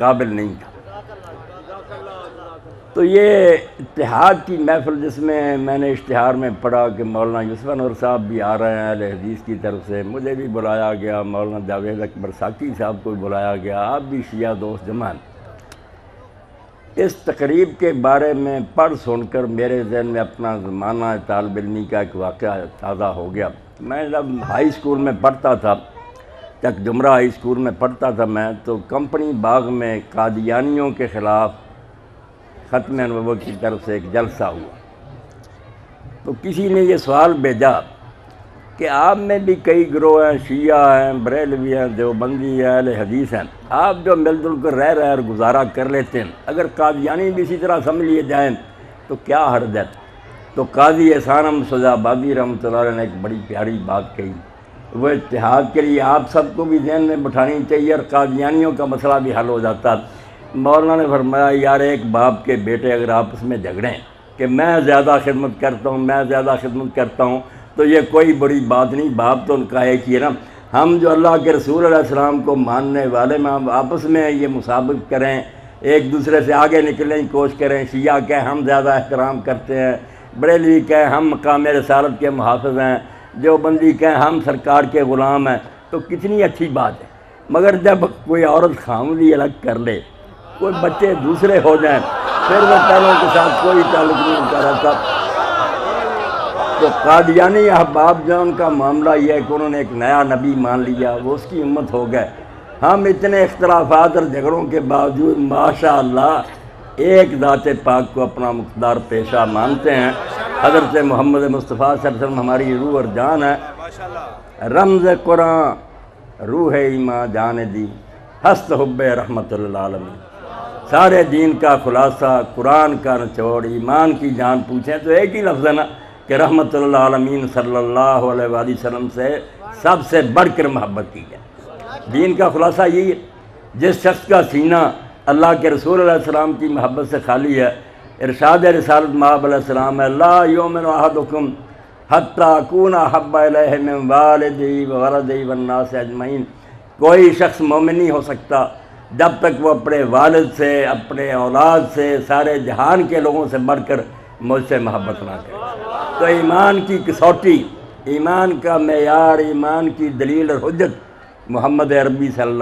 قابل نہیں تھا۔ تو یہ اتحاد کی محفل جس میں میں نے اشتہار میں پڑھا کہ مولانا یوسف انور صاحب بھی آ رہے ہیں اہل حدیث کی طرف سے، مجھے بھی بلایا گیا، مولانا جاوید اکبر ساکی صاحب کو بھی بلایا گیا، آپ بھی شیعہ دوست جمع ہیں۔ اس تقریب کے بارے میں پڑھ سن کر میرے ذہن میں اپنا زمانہ طالب علمی کا ایک واقعہ تازہ ہو گیا۔ میں جب ہائی اسکول میں پڑھتا تھا، تک جمرہ ہائی اسکول میں پڑھتا تھا میں، تو کمپنی باغ میں قادیانیوں کے خلاف ختم نبوت کی طرف سے ایک جلسہ ہوا۔ تو کسی نے یہ سوال بھیجا کہ آپ میں بھی کئی گروہ ہیں، شیعہ ہیں، بریلوی ہیں، دیوبندی ہیں، اہل حدیث ہیں، آپ جو مل جل کر رہ رہے اور گزارا کر لیتے ہیں، اگر قادیانی بھی اسی طرح سمجھ لیے جائیں تو کیا حرج ہے؟ تو قاضی احسان احمد سعود آبادی رحمۃ اللہ علیہ نے ایک بڑی پیاری بات کہی، وہ اتحاد کے لیے آپ سب کو بھی ذہن میں بٹھانی چاہیے اور قادیانیوں کا مسئلہ بھی حل ہو جاتا۔ مولانا نے فرمایا یار ایک باپ کے بیٹے اگر آپس میں جھگڑیں کہ میں زیادہ خدمت کرتا ہوں، میں زیادہ خدمت کرتا ہوں، تو یہ کوئی بڑی بات نہیں، باپ تو ان کا ایک ہی ہے نا۔ ہم جو اللہ کے رسول علیہ السلام کو ماننے والے میں آپس میں یہ مسابقت کریں، ایک دوسرے سے آگے نکلنے کی کوشش کریں، شیعہ کہیں ہم زیادہ احترام کرتے ہیں، بریلوی کہیں ہم مقام رسالت کے محافظ ہیں، دیوبندی کہیں ہم سرکار کے غلام ہیں، تو کتنی اچھی بات ہے۔ مگر جب کوئی عورت خامدی الگ کر لے، کوئی بچے دوسرے ہو جائیں، پھر وہ پہلوں کے ساتھ کوئی تعلق نہیں ہوتا رہتا۔ تو قادیانی احباب جو ان کا معاملہ یہ ہے کہ انہوں نے ایک نیا نبی مان لیا، وہ اس کی امت ہو گئے۔ ہم اتنے اختلافات اور جھگڑوں کے باوجود ماشاءاللہ ایک ذات پاک کو اپنا مقدار پیشہ مانتے ہیں۔ حضرت محمد مصطفیٰ صلی اللہ علیہ وسلم ہماری روح اور جان ہے، رمز قرآن روح ایمان جان دی، ہست حب رحمت للعالمین۔ سارے دین کا خلاصہ، قرآن کا نچوڑ، ایمان کی جان پوچھیں تو ایک ہی لفظ ہے نا کہ رحمت للعالمین صلی اللہ علیہ وآلہ وسلم سے سب سے بڑھ کر محبت کی ہے۔ دین کا خلاصہ یہی ہے۔ جس شخص کا سینہ اللہ کے رسول علیہ السلام کی محبت سے خالی ہے، ارشاد رسالت مآب علیہ السلام ہے لا یؤمن احدکم حتی اکون احب الیہ من والدہ وولدہ والناس اجمعین۔ کوئی شخص مومن نہیں ہو سکتا جب تک وہ اپنے والد سے، اپنے اولاد سے، سارے جہان کے لوگوں سے بڑھ کر مجھ سے محبت نہ کرے۔ تو ایمان کی کسوٹی، ایمان کا معیار، ایمان کی دلیل اور حجت محمد عربی صلی اللہ